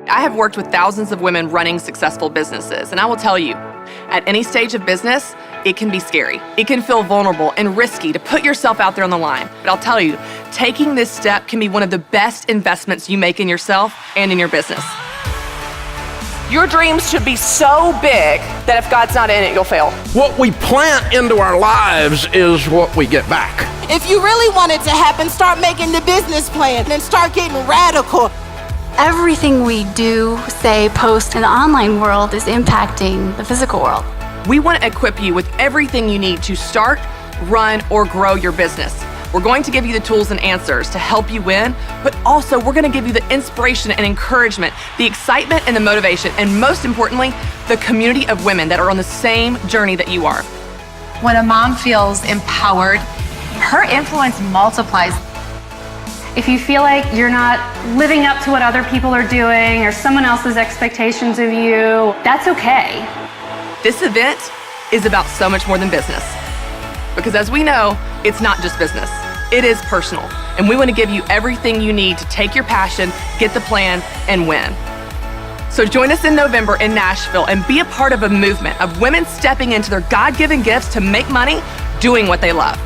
I have worked with thousands of women running successful businesses, and I will tell you, at any stage of business, it can be scary. It can feel vulnerable and risky to put yourself out there on the line. But I'll tell you, taking this step can be one of the best investments you make in yourself and in your business. Your dreams should be so big that if God's not in it, you'll fail. What we plant into our lives is what we get back. If you really want it to happen, start making the business plan and start getting radical. Everything we do, say, post in the online world is impacting the physical world. We want to equip you with everything you need to start, run, or grow your business. We're going to give you the tools and answers to help you win, but also we're going to give you the inspiration and encouragement, the excitement and the motivation, and most importantly, the community of women that are on the same journey that you are. When a mom feels empowered, her influence multiplies. If you feel like you're not living up to what other people are doing or someone else's expectations of you, that's okay. This event is about so much more than business. Because as we know, it's not just business. It is personal. And we want to give you everything you need to take your passion, get the plan, and win. So join us in November in Nashville and be a part of a movement of women stepping into their God-given gifts to make money doing what they love.